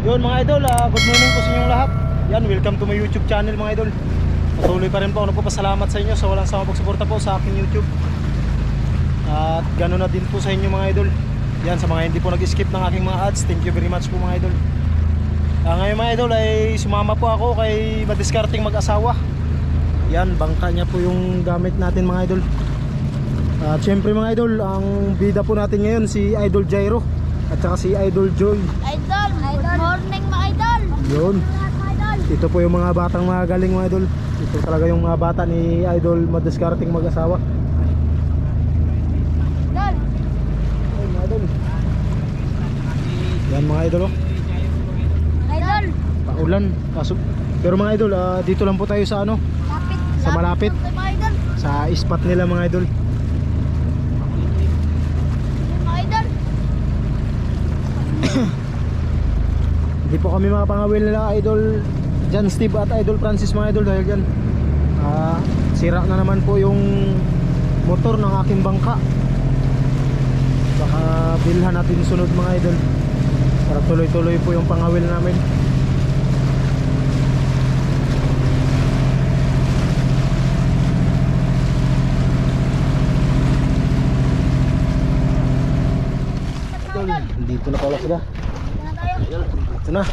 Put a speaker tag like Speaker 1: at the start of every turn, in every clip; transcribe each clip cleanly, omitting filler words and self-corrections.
Speaker 1: Yun mga idol, good morning po sa inyong lahat. Yan, welcome to my YouTube channel mga idol. Patuloy pa rin po ako nagpapasalamat sa inyo sa walang sawang pagsuporta po sa aking YouTube. At ganoon na din po sa inyo mga idol. Yan, sa mga hindi po nag-skip ng aking mga ads, thank you very much po mga idol. Ngayon mga idol ay sumama po ako kay madiskarting mag-asawa. Yan, bangka niya po yung gamit natin mga idol. At syempre mga idol, ang bida po natin ngayon si Idol Jairo at saka si Idol Joy.
Speaker 2: Idol, good morning mga idol.
Speaker 1: Yun, ito po yung mga batang magaling mga idol. Ito talaga yung mga bata ni Idol madiskarting mag-asawa.
Speaker 2: Idol.
Speaker 1: Ay mga idol. Yan mga idol oh.
Speaker 2: Idol.
Speaker 1: Paulan. Pero mga idol, dito lang po tayo sa ano?
Speaker 2: Lapit.
Speaker 1: Sa malapit.
Speaker 2: Lapit mga idol.
Speaker 1: Sa spot nila mga idol.
Speaker 2: Mga idol.
Speaker 1: Hindi po kami makapangawil nila Idol John Steve at Idol Francis mga idol dahil dyan sira na naman po yung motor ng aking bangka. Baka bilhan natin sunod mga idol para tuloy-tuloy po yung pangawil namin. Idol, dito na pala sila. Ito na.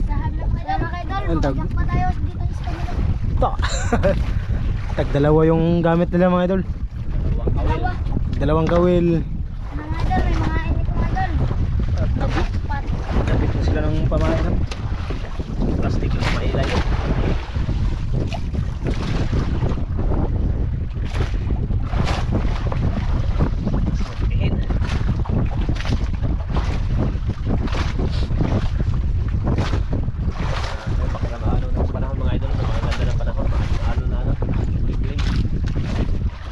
Speaker 2: Sahan lang kayo mga idol.
Speaker 1: Ang tag-
Speaker 2: Magyak pa tayo dito sa kanila.
Speaker 1: Ito. Tagdalawa yung gamit nila mga idol.
Speaker 2: Dalawa.
Speaker 1: Dalawang kawil.
Speaker 2: Mga idol, may mga init mga idol. Dapat.
Speaker 1: Kapit na sila ng pamahiran. Plastic yung mailay.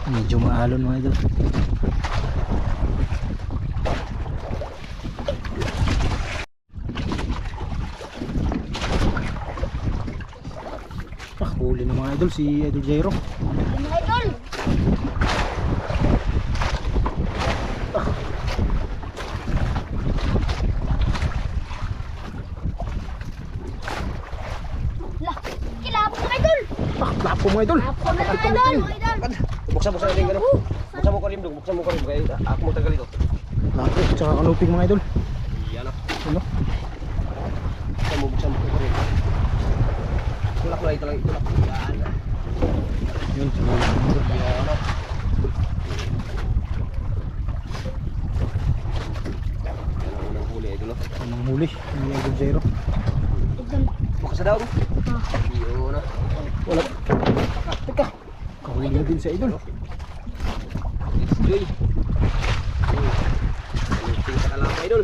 Speaker 1: Medyo maalon mga idol. Huli ng mga idol si Idol Jairo.
Speaker 2: Mga idol. Lah, kilap mga idol.
Speaker 1: Lapo mga idol.
Speaker 2: Lapo na mga idol. Mga idol.
Speaker 3: Buksan mo sa akin gano'n. Buksan mo ko rin, buksan mo ko rin. Kaya ako mo tagal ito.
Speaker 1: Lapo tsaka kanuping mga idol.
Speaker 3: Yan o.
Speaker 1: Ano?
Speaker 3: Buksan mo ko rin. Tulak lang ito lang. Tulak. Yan.
Speaker 1: Yun, sige.
Speaker 3: Yan o. Yan ang unang huli idol o.
Speaker 1: Anong huli ni Idol Jairo?
Speaker 2: Idol.
Speaker 3: Bukas na daw. Yun o.
Speaker 1: Wala. Teka. Kahuli na din si Idol.
Speaker 3: Let's do it. Tingin sa kalapa idol.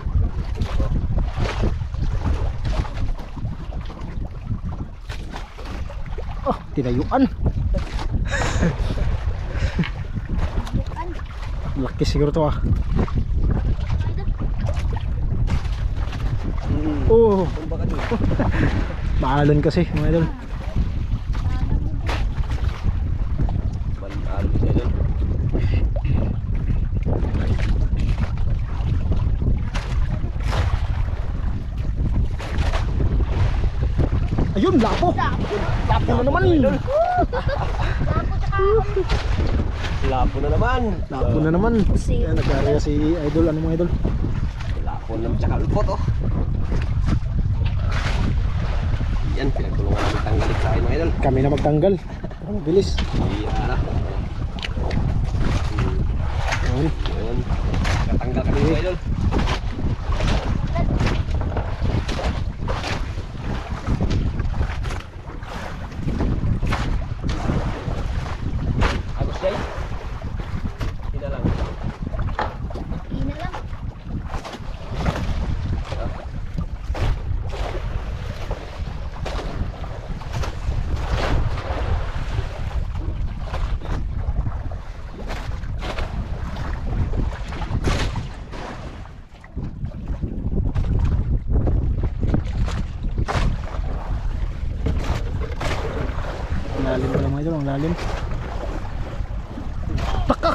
Speaker 1: Tinayuan.
Speaker 2: Bukan.
Speaker 1: Laki siguro to ah.
Speaker 2: Mga idol.
Speaker 1: Oh,
Speaker 3: Tumba ka doon.
Speaker 1: maalon kasi mga idol.
Speaker 3: Banalo siya idol.
Speaker 1: Ayun, lapo. Lapo na naman.
Speaker 2: Lapo tsaka
Speaker 3: Lapo na naman.
Speaker 1: Lapo na naman. Yan, nag-area si Idol. Ano mga idol?
Speaker 3: Lapo naman tsaka ulpot oh. Yan, pinagtulungan namin tanggalit sa akin mga idol.
Speaker 1: Kami na magtanggal. Ang bilis.
Speaker 3: Yan na.
Speaker 1: Ayun.
Speaker 3: Yun. Katanggal kami mga idol. Agos jay. Hindi lang.
Speaker 2: ina lang.
Speaker 1: Lalim pala mga idol, ang lalim. Taka!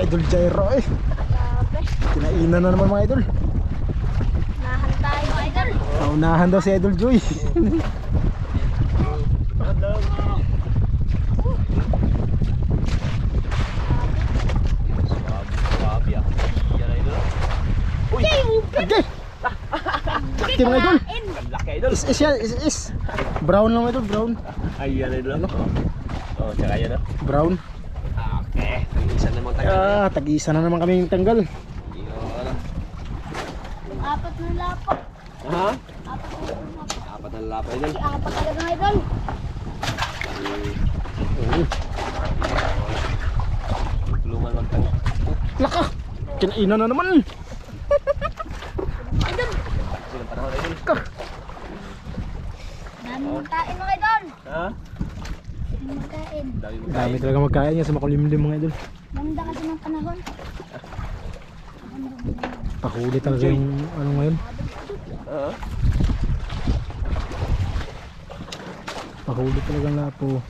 Speaker 1: Idol Jairo eh.
Speaker 2: Grabe.
Speaker 1: Kinainan na naman mga idol.
Speaker 2: Nahan tayo mga idol.
Speaker 1: Naunahan daw si Idol Joy.
Speaker 3: Swabe ah. Yan na idol.
Speaker 1: Okay. Okay mga idol.
Speaker 3: Ang laki idol.
Speaker 1: Is yan, is. Brown lang mga idol, brown.
Speaker 3: Ay yan idol. Oh, tsaka yan ah.
Speaker 1: Brown.
Speaker 3: Okay. Isa naman tayo.
Speaker 1: Tag-isa na naman kami yung tanggal.
Speaker 3: Yun.
Speaker 2: Apat na lapak.
Speaker 3: Ha?
Speaker 2: Apat na lapak.
Speaker 3: Apat na lalapay idol.
Speaker 2: Apat talaga mga idol.
Speaker 3: Tulungan magtang.
Speaker 1: Laka! Kinainan na naman.
Speaker 3: Silang panahon idol.
Speaker 2: Dami magkain mga idol.
Speaker 3: Ha?
Speaker 2: Dami magkain.
Speaker 3: Dami mo.
Speaker 1: Dami talaga magkain yan sa makulimlim mga idol.
Speaker 2: Ganda kasi ng panahon.
Speaker 1: Pahuli talaga yung ano ngayon.
Speaker 3: Ha?
Speaker 1: Pahuli talaga ang lapo.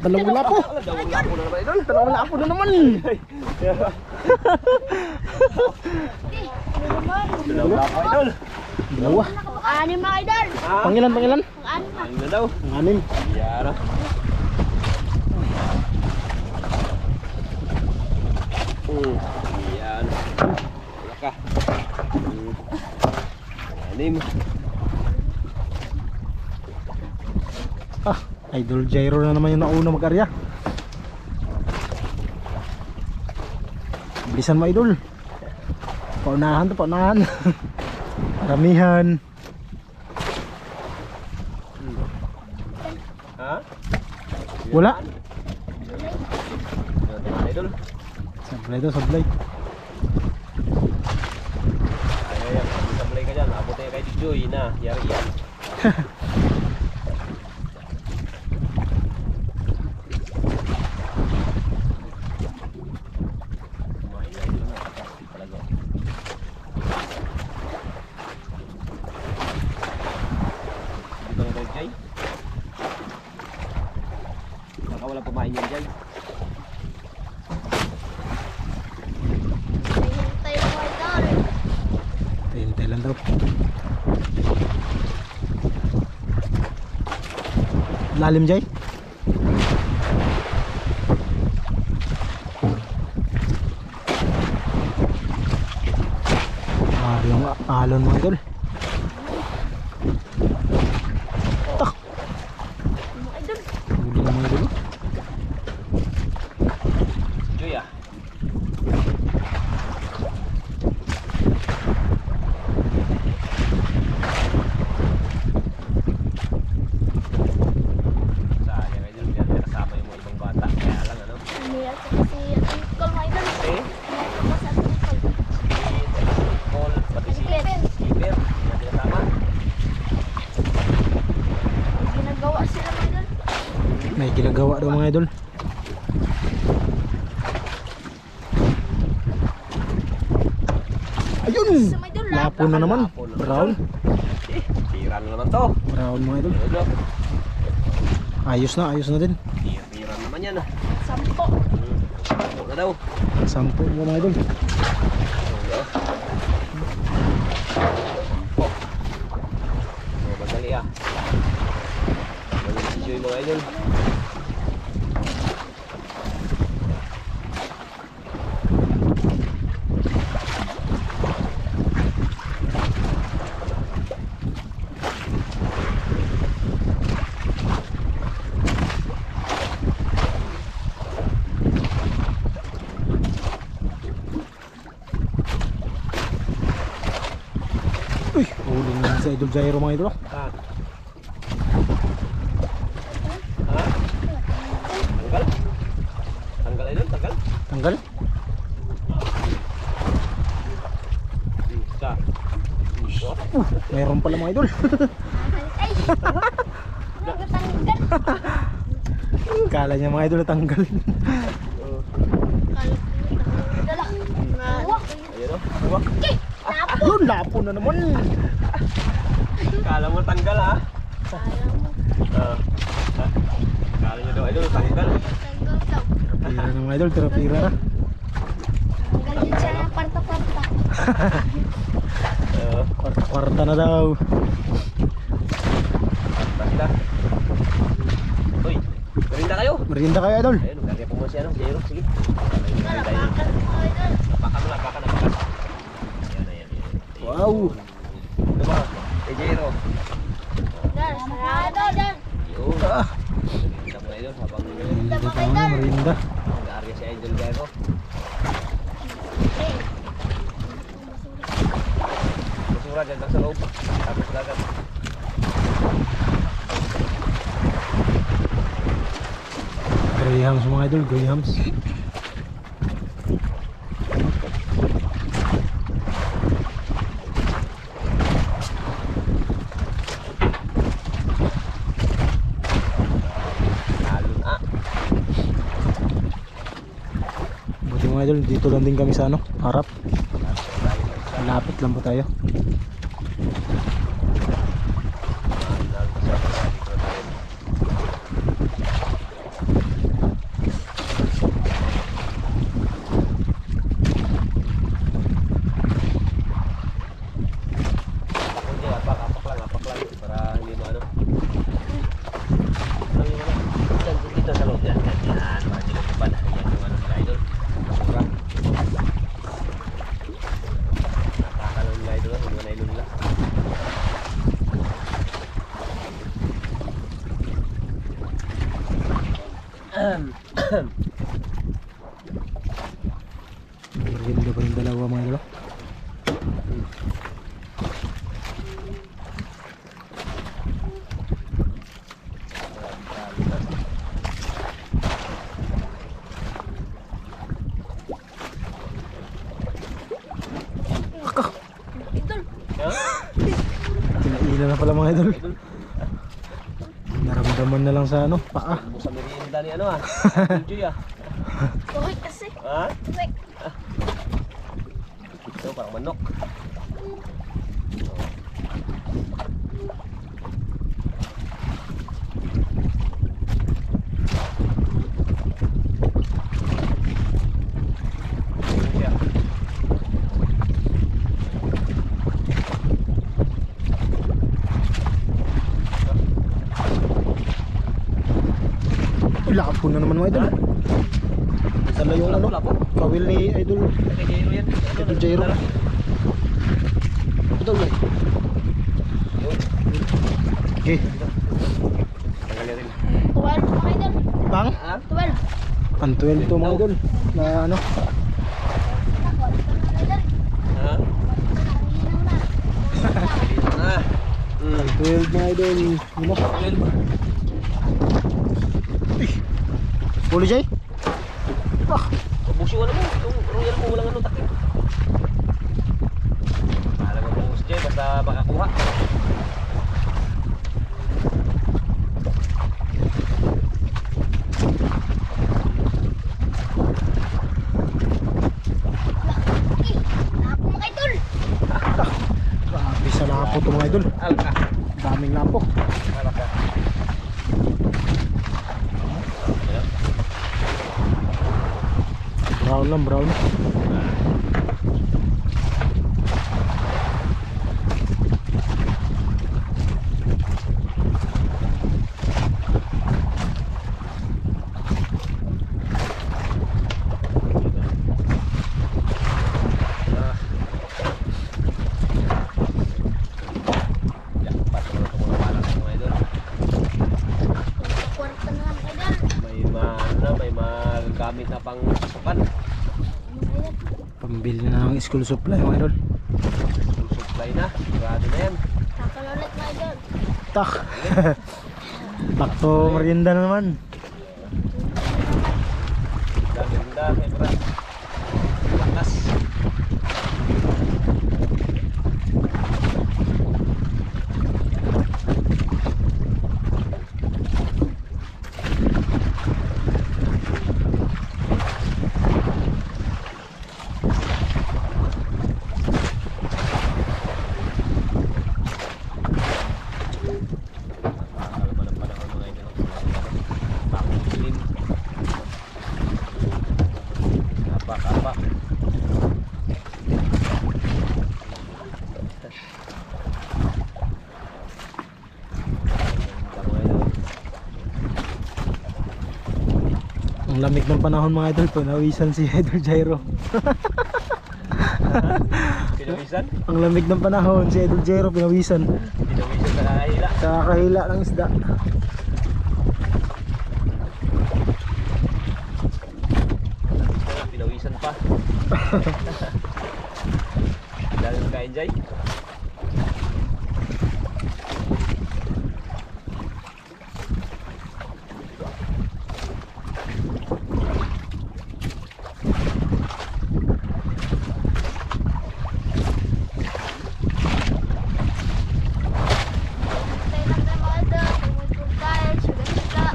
Speaker 1: Dalawang lapo.
Speaker 3: Dalawang lapo na naman idol.
Speaker 1: Dalawang lapo na naman.
Speaker 3: Dalawang lapo idol.
Speaker 1: Dalawa.
Speaker 2: Anim mga idol.
Speaker 3: Ha?
Speaker 1: Pangilan?
Speaker 2: Anim na.
Speaker 3: Ano na daw?
Speaker 1: Ang anim.
Speaker 3: Yan ah. Yan. Wala ka. Anim.
Speaker 1: Idol Jairo na naman yung nauna mag-arya. Bilisan mo idol. Paunahan to, paunahan. Ramihan.
Speaker 3: Ha?
Speaker 1: Wala.
Speaker 3: Yan idol.
Speaker 1: Sablay to, sablay.
Speaker 3: Ay, sablay ka dyan. Abot tayo kay Joy na. Yari yan. Dito na Jay. Baka walang pamain yan Jay.
Speaker 2: Hintay mga idol.
Speaker 1: Hintay lang daw. Lalim Jay. Yung alon mga idol. Tak.
Speaker 2: Mga idol.
Speaker 1: Huli na mga idol.
Speaker 3: Joy ah. Sayang idol. Hindi natin kasama yung mga ibang bata. Kaya lang ano.
Speaker 2: Umiyak kasi uncle mga idol.
Speaker 3: Eh?
Speaker 2: Umiyak ako sa uncle.
Speaker 3: Call. Pati si
Speaker 2: Skipper.
Speaker 3: Skipper. Hindi natin kasama.
Speaker 2: Ginagawa sila mga idol.
Speaker 1: May ginagawa daw mga idol. Ayun!
Speaker 2: Sa mga idol.
Speaker 1: Lapo na naman. Brown.
Speaker 3: Eh, tira na naman to.
Speaker 1: Brown mga idol.
Speaker 3: Ano?
Speaker 1: Ayos na din.
Speaker 3: Tira naman yan ah.
Speaker 2: Sampo.
Speaker 3: Ano na daw?
Speaker 1: 10 mga idol.
Speaker 3: Madali ah. Madali si Joy mga idol.
Speaker 1: Uy, huli na si Idol Jairo mga idol.
Speaker 3: Ah. Ha? Tanggal? Tanggal idol? Tanggal?
Speaker 1: Tanggal.
Speaker 3: Isa. Isa.
Speaker 1: Mayroon pala mga idol.
Speaker 2: Ay. Nagatanggal.
Speaker 1: Kala niya mga idol na tanggal.
Speaker 3: Oh.
Speaker 2: Dala.
Speaker 3: Ayun o. Buwak.
Speaker 2: Okay. Tapos
Speaker 1: Yun, lapo na naman.
Speaker 3: Kala mo tanggal ha?
Speaker 2: Kala mo.
Speaker 3: Kala nyo daw idol, tanggal.
Speaker 2: Tanggal daw.
Speaker 1: Pira na mga idol, tira-pira na.
Speaker 2: Tanggal din siya ng parta-parta.
Speaker 1: Kwarta-kwarta na daw.
Speaker 3: Basta. Uy, merinda kayo.
Speaker 1: Merienda kayo idol.
Speaker 3: Ayun, gagawin po mo siya, no? Jero, sige.
Speaker 2: Nalapakan mo idol.
Speaker 3: Lapakan. Ayan.
Speaker 1: Wow.
Speaker 3: Ito ba? Jero.
Speaker 2: Dar, sarado dar.
Speaker 3: Yun.
Speaker 1: Ah,
Speaker 3: Merinda mo idol, habang
Speaker 1: merienda pa mga merienda.
Speaker 3: nag-aarya si idol Gago.
Speaker 2: Okay.
Speaker 3: Basura dyan lang sa loob. Tapos dagat.
Speaker 1: Grahams mga idol, Grahams.
Speaker 3: Talon
Speaker 1: Buti mga idol, dito lang din kami sa ano, harap. Malapit lang po tayo.
Speaker 3: Apak lang. Para hindi mo ano. Dito sa loob yan. Yan. Para hindi lumipad. Yan yung ano nila idol. Basura. Nakakalong nila idol. Hindi mo na ilo nila.
Speaker 1: Merienda pa yung dalawa mga idol.
Speaker 2: Idol.
Speaker 1: Kinailan na pala mga idol. Naramdaman na lang sa ano, paa.
Speaker 3: Sa merienda ni ano ah. Enjoy ah.
Speaker 2: Kuhay kasi.
Speaker 3: Ha?
Speaker 2: Kuhay.
Speaker 3: Ito parang manok.
Speaker 1: Lapo na naman mga idol. Dala yung ano,
Speaker 3: Lapo.
Speaker 1: kawil ni idol.
Speaker 3: Kay Jero yan.
Speaker 1: Idol Jairo. Ito guys.
Speaker 3: Yun.
Speaker 1: Okay.
Speaker 3: Tanggalin rin.
Speaker 2: 12 mga idol.
Speaker 1: Bang?
Speaker 3: Ha?
Speaker 2: 12.
Speaker 1: Ang 12 to mga idol. Na ano,
Speaker 3: Ha? Ah.
Speaker 1: ang 12 mga idol. Ano? Huli Jay?
Speaker 3: Ubusin ko na mo. Yung royal mo walang ano takip. Alam mo ubus Jay basta makakuha.
Speaker 2: Ako mga idol.
Speaker 1: Grabe sa lapo to mga idol.
Speaker 3: Alka.
Speaker 1: Daming lapo.
Speaker 3: Alka.
Speaker 1: Brown lang, brown.
Speaker 3: Jackpot naman ito mga balak mga idol.
Speaker 2: Kwarta na lang idol.
Speaker 3: May magagamit na pang pasukan.
Speaker 1: Pambili na ng school supply mga idol.
Speaker 3: Full supply na. Sigurado na yan.
Speaker 2: Kakalolit mga idol.
Speaker 1: Tak. Back to merienda na naman.
Speaker 3: Ganda, kay Brad. Lakas.
Speaker 1: lamig ng panahon mga idol, pinawisan si Idol Jairo.
Speaker 3: Pinawisan?
Speaker 1: Ang lamig ng panahon, si Idol Jairo pinawisan.
Speaker 3: Pinawisan sa kahila.
Speaker 1: Sa kahila ng isda.
Speaker 3: Pinawisan pa. Dahil ka-enjoy.
Speaker 2: Tayo lang tayo mga idol. Tumutog tayo. Suga-suga.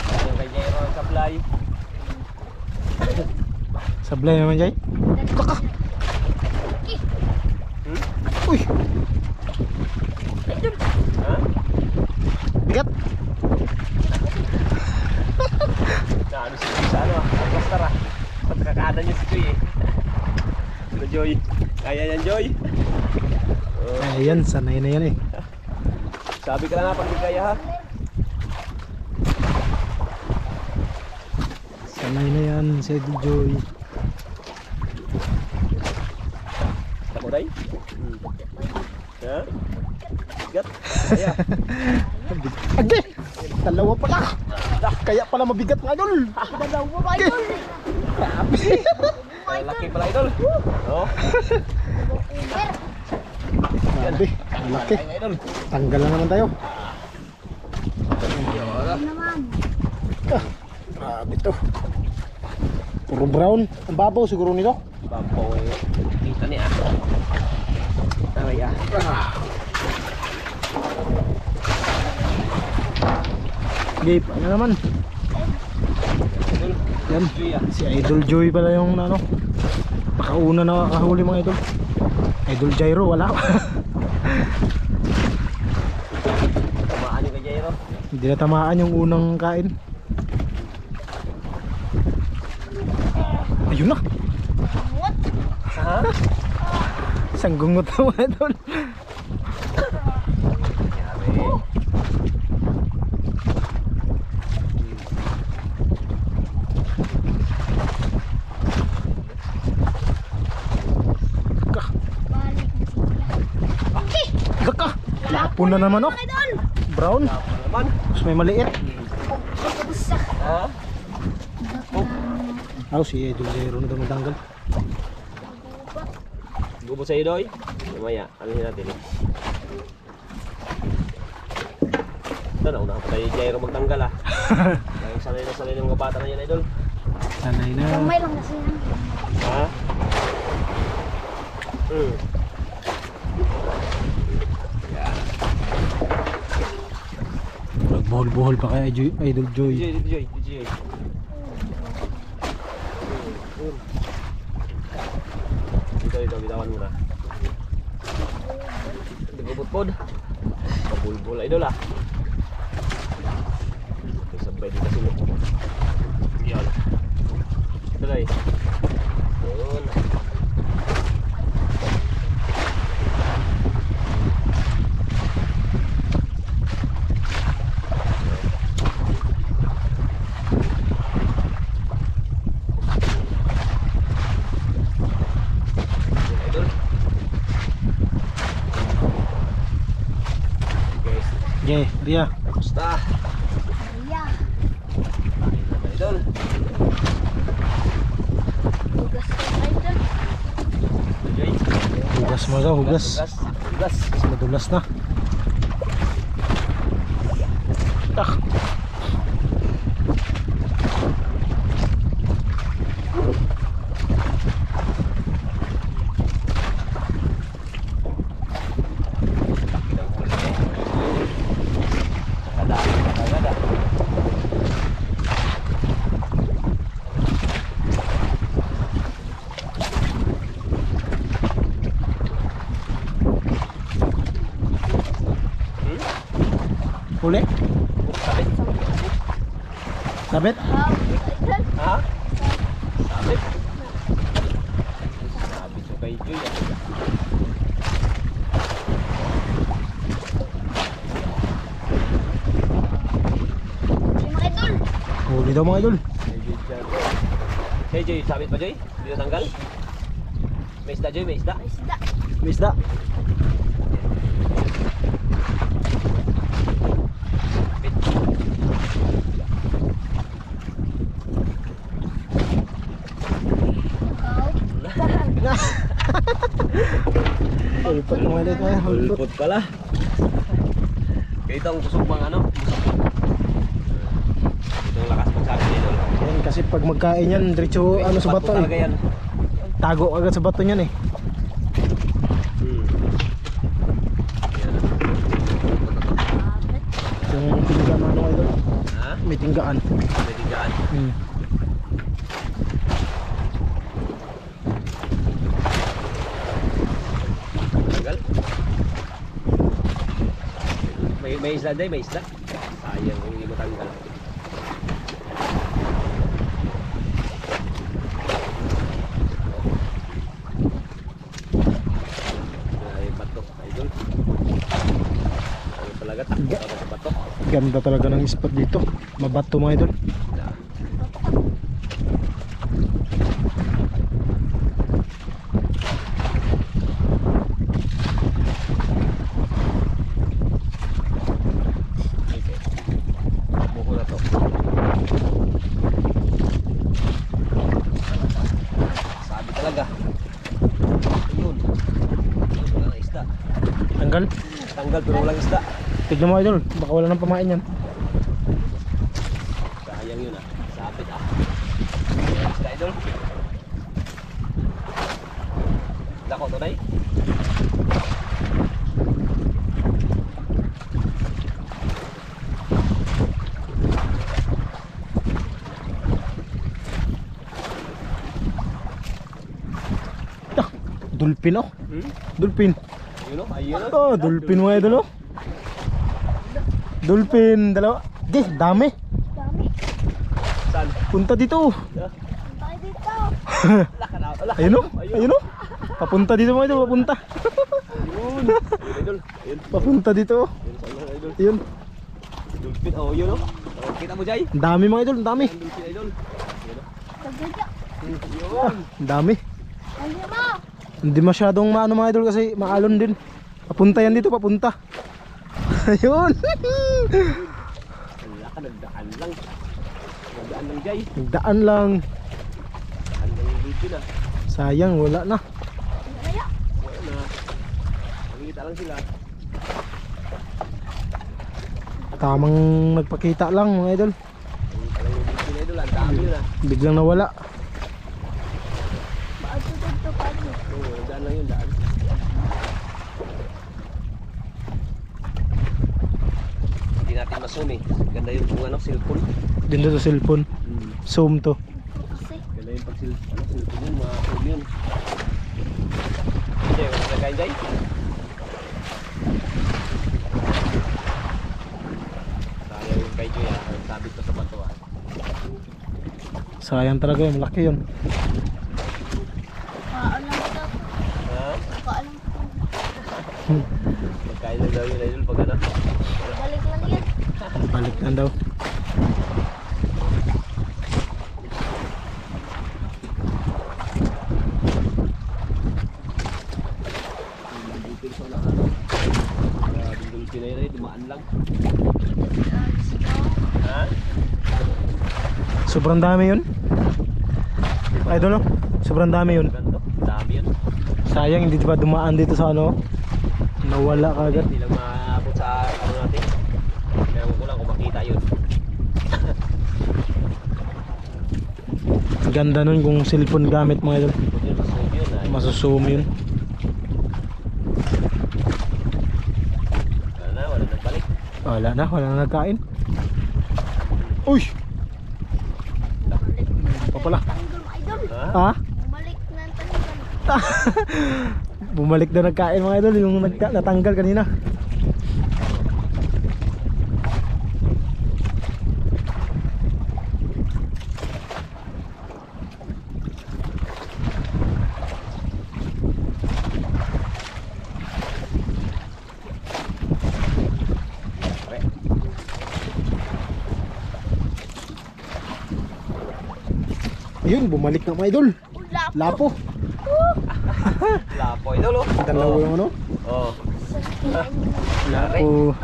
Speaker 3: Dahil kay Jairo ang supply.
Speaker 1: Sablay naman Jay. Uy,
Speaker 3: Ha?
Speaker 1: bigat.
Speaker 3: Na ano si Joy sa ano ah. Ang plaster ah. Pagkakaanan niya si Joy eh. Ano Joy? Kaya yan Joy? Oh,
Speaker 1: Ayan, sanay na yan eh.
Speaker 3: sabi ka na nga pag di kaya ha.
Speaker 1: Sanay na yan si Idol Joy.
Speaker 3: Tako day? Ha? Bigat? Kaya.
Speaker 1: Agi! Dalawa pala! Kaya pala mabigat mga idol!
Speaker 2: Dalawa mga idol.
Speaker 3: Laki pala idol. Oh.
Speaker 2: Uber.
Speaker 1: Grabe, ang laki.
Speaker 3: Ay idol.
Speaker 1: Tanggal na naman tayo.
Speaker 2: Ano naman?
Speaker 1: Grabe to. Puro brown. Ang babaw siguro nito.
Speaker 3: Bampaw eh. Kita niya. Aray ah.
Speaker 1: Gabe, ano naman?
Speaker 3: Idol.
Speaker 1: Yan.
Speaker 3: Joy ah.
Speaker 1: Si Idol Joy pala yung ano. Pakauna na kahuli mga idol. Idol Jairo, wala.
Speaker 3: Tamaan yung kay Jairo.
Speaker 1: Hindi na tamaan yung unang kain. Ayun na.
Speaker 2: What?
Speaker 3: Ha?
Speaker 1: Isang gungot na mga idol.
Speaker 3: Yari.
Speaker 2: Balik na sila.
Speaker 1: Igak ka. Lapon na naman oh.
Speaker 2: Idol.
Speaker 1: Brown.
Speaker 3: Apa naman?
Speaker 1: Tapos may maliit.
Speaker 2: Pagkabusak.
Speaker 3: Ha?
Speaker 1: Oh, si Idol Jairo na tumatanggal.
Speaker 3: Gubo sa iyo doy. Mamaya, alin natin eh. Ito na, una pa tayo Jairo magtanggal ah. Dahil sanay na sanay ng mga bata na yan idol.
Speaker 1: Sanay na.
Speaker 2: Kamay lang kasi yan.
Speaker 3: Ha?
Speaker 1: Nagbuhol-buhol pa kay Idol Joy.
Speaker 3: DJ. Dito, bitawan muna. Hindi ko putpod. Pabulbul idol ah. May sabay dito kasi mo. Yan. Ito guys. Yun. Idol. Guys,
Speaker 1: Yeah, Ria.
Speaker 3: basta.
Speaker 2: Yeah.
Speaker 3: Kain na idol.
Speaker 2: Tugas ko idol.
Speaker 3: Enjoy.
Speaker 1: Hugas mo daw, hugas.
Speaker 3: Hugas.
Speaker 1: Kasi madulas na. Ah.
Speaker 3: Kada.
Speaker 1: Huli.
Speaker 3: Sabit.
Speaker 1: Sabit.
Speaker 2: Wow, idol.
Speaker 3: Ha? Sabit. Sabit yung kay Joy ah.
Speaker 2: Si mga idol.
Speaker 1: Huli daw mga idol.
Speaker 3: Hey Joy, sabit pa Joy? Hindi na tanggal? May isda Joy, may isda?
Speaker 2: May isda.
Speaker 1: May isda.
Speaker 2: Ikaw.
Speaker 1: Ulpot mga idol. Ulpot.
Speaker 3: Ulpot pala. Kaya ito ang busog pang ano? Ito ang lakas pang sabi nito.
Speaker 1: Yan, kasi pag magkain yan, diretso ano sa bato
Speaker 3: talaga
Speaker 1: eh.
Speaker 3: yan.
Speaker 1: Tago agad sa bato niyan eh.
Speaker 3: Yan.
Speaker 1: Yung tinggaan mga idol.
Speaker 3: Ha?
Speaker 1: May tinggaan.
Speaker 3: May tigaan. Tagal. May isda day, may isda. Sayang kung hindi mo tanggal. Ay, bato, idol. Ano talaga, takot ako sa bato.
Speaker 1: Ganda talaga ng spot dito. Mabato mga idol.
Speaker 3: Buko na to. Sabi talaga. Ayun. Ayun, wala na isda.
Speaker 1: Tanggal.
Speaker 3: Tanggal pero walang isda.
Speaker 1: Tignan mo idol. Baka wala nang pamain yan.
Speaker 3: Sayang yun ah. Sapit ah. Isda idol. Dako to day.
Speaker 1: Ah, dulpin oh. Dulpin.
Speaker 3: Ayun o, ayun o.
Speaker 1: Oh, dulpin mga idol oh. Dulpin, dalawa. Di, dami.
Speaker 2: Dami.
Speaker 3: Saan?
Speaker 1: Punta dito.
Speaker 3: Yeah.
Speaker 2: Punta kayo dito.
Speaker 3: Wala ka na. Wala.
Speaker 1: Ayun oh. Ayun oh. Papunta dito mga idol, papunta.
Speaker 3: Ayun. Ayun idol. Ayun.
Speaker 1: Papunta dito.
Speaker 3: Ayun sa mga idol.
Speaker 1: Ayun.
Speaker 3: Dulpin. Oh, yun o. Oh, kita mo Jay.
Speaker 1: Ang dami mga idol, ang dami.
Speaker 3: Ang dulpin idol. Ayun o.
Speaker 2: Tagdadya.
Speaker 3: Yun.
Speaker 1: Ang dami.
Speaker 2: Ano mo?
Speaker 1: Hindi masyadong maano mga idol kasi maalon din. Papunta yan dito, papunta. Ayun.
Speaker 3: Wala ka, nagdaan lang. Nagdaan lang Jay.
Speaker 1: Nagdaan lang.
Speaker 3: Nagdaan lang yung dulpin ah.
Speaker 1: Sayang, wala na.
Speaker 2: Kaya.
Speaker 3: Wala na. Nakikita lang sila.
Speaker 1: Tamang nagpakita lang mga idol.
Speaker 3: Nakikita lang yung dulpin idol. Ang dami yun ah.
Speaker 1: Biglang nawala.
Speaker 2: Paano dito paano?
Speaker 3: Oo, daan lang yun, daan. Hindi natin ma-zoom eh. Ganda yung kung ano, cellphone.
Speaker 1: Dito sa cellphone. Zoom to.
Speaker 2: Kasi.
Speaker 3: Ganda yung pag cellphone yun, ma-zoom yun. Jay, wala na kain Jay? Sayang yung kay Joy ah. Sabit ko sa bato ah.
Speaker 1: Sayang talaga yun, malaki yun.
Speaker 2: Paalam ito.
Speaker 3: Ha?
Speaker 2: Paalam ito.
Speaker 3: Magkain lang daw yun idol pag ano.
Speaker 2: Balik lang yan.
Speaker 1: Balik na daw.
Speaker 3: Dito sa ulang ano. Dulpin na yun ay dumaan lang. Ha?
Speaker 1: Sobrang dami yun. Idol no? Sobrang dami yun.
Speaker 3: Ganto? Dami yun.
Speaker 1: Sayang hindi pa dumaan dito sa ano. Nawala kagad.
Speaker 3: Hindi lang maabot sa ano natin. Kaya ko lang kung makita yun.
Speaker 1: Ganda nun kung cellphone gamit mga idol.
Speaker 3: Kung yun, masunod yun ay.
Speaker 1: Masuzoom yun.
Speaker 3: Wala na nagbalik.
Speaker 1: Wala na nagkain. Uy! Pa pala.
Speaker 2: Tanggol idol.
Speaker 3: Ha?
Speaker 1: Ha?
Speaker 2: Bumalik na ang tanggol.
Speaker 1: Bumalik na nagkain mga idol yung natanggal kanina. Yun, bumalik na mga idol. Lapo.
Speaker 3: Lapo idol oh.
Speaker 1: Dalawa yung ano.
Speaker 3: Oh.
Speaker 1: Lapo.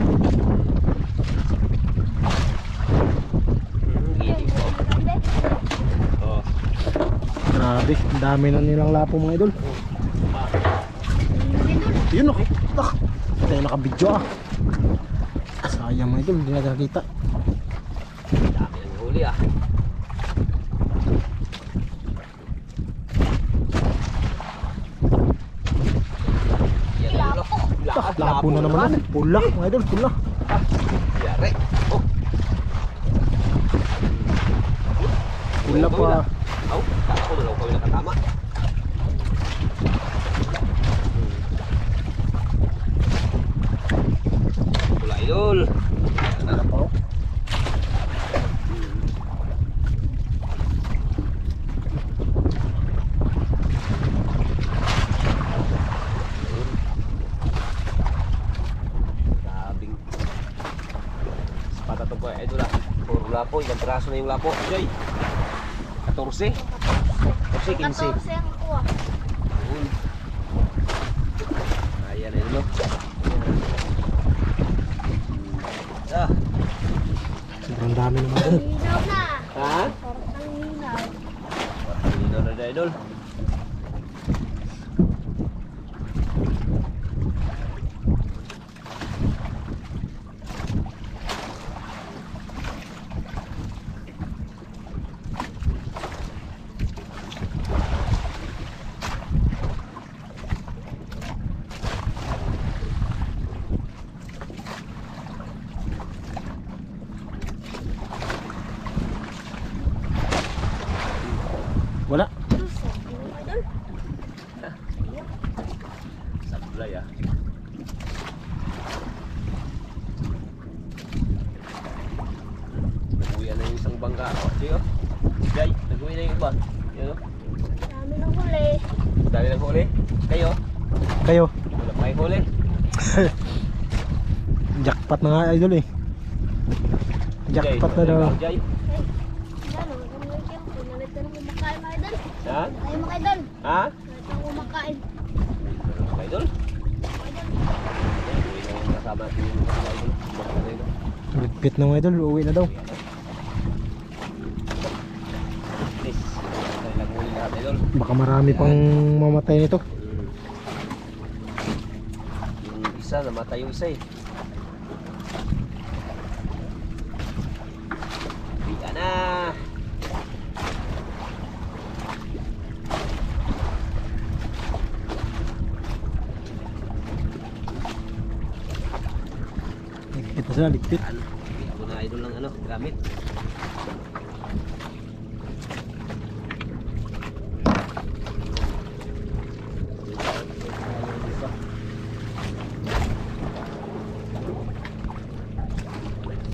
Speaker 3: Gili po. Oh.
Speaker 1: Grabe, ang dami na nilang lapo mga idol. Yun okay. Tayo nakabidyo ah. Sayang mga idol, hindi na nakakita.
Speaker 3: Dami ng huli ah. Yan lapo.
Speaker 1: Lapo na naman. Pula mga idol, pula.
Speaker 3: Yari. Oh.
Speaker 1: Pula pa.
Speaker 3: Oh, ako na lang kami nakatama. Pula idol. Sabing. Sepata to po idol ah. Puro lapo, ilang piraso na yung lapo. Joy. 14. 14, 15.
Speaker 2: 14 ang kuha.
Speaker 3: Yun. Ayan yun no. Ah.
Speaker 1: Sobrang dami naman idol.
Speaker 2: Hinaw na.
Speaker 3: Ha?
Speaker 2: Sortang hinaw.
Speaker 3: Dito na na idol.
Speaker 1: Wala.
Speaker 3: Sablay ah. Nag-uwi na yung isang bangka. Oh, sige oh. Jay, nag-uwi na yung iba. Yan oh.
Speaker 2: Dami ng huli.
Speaker 3: Dami ng huli. Kayo?
Speaker 1: Kayo.
Speaker 3: Wala pa yung huli.
Speaker 1: Jackpot na nga idol eh. Jackpot na daw.
Speaker 3: Jay.
Speaker 2: Yan o. Punalit na nang kumakain mga idol.
Speaker 3: Ha?
Speaker 2: Tayo mga idol.
Speaker 3: Ha?
Speaker 2: Punalit na kumakain.
Speaker 3: Mga idol? Nag-uwi na yung kasama natin yung mga idol. Baka na yun.
Speaker 1: Bit na mga idol, uuwi na daw.
Speaker 3: Please. Tayo nag-uwi lahat idol.
Speaker 1: Baka marami pang mamatay nito.
Speaker 3: Yung isa, namatay yung isa eh. Biya na!
Speaker 1: Ligpit na sila, ligpit.
Speaker 3: Biya ko na idol ng ano, gamit.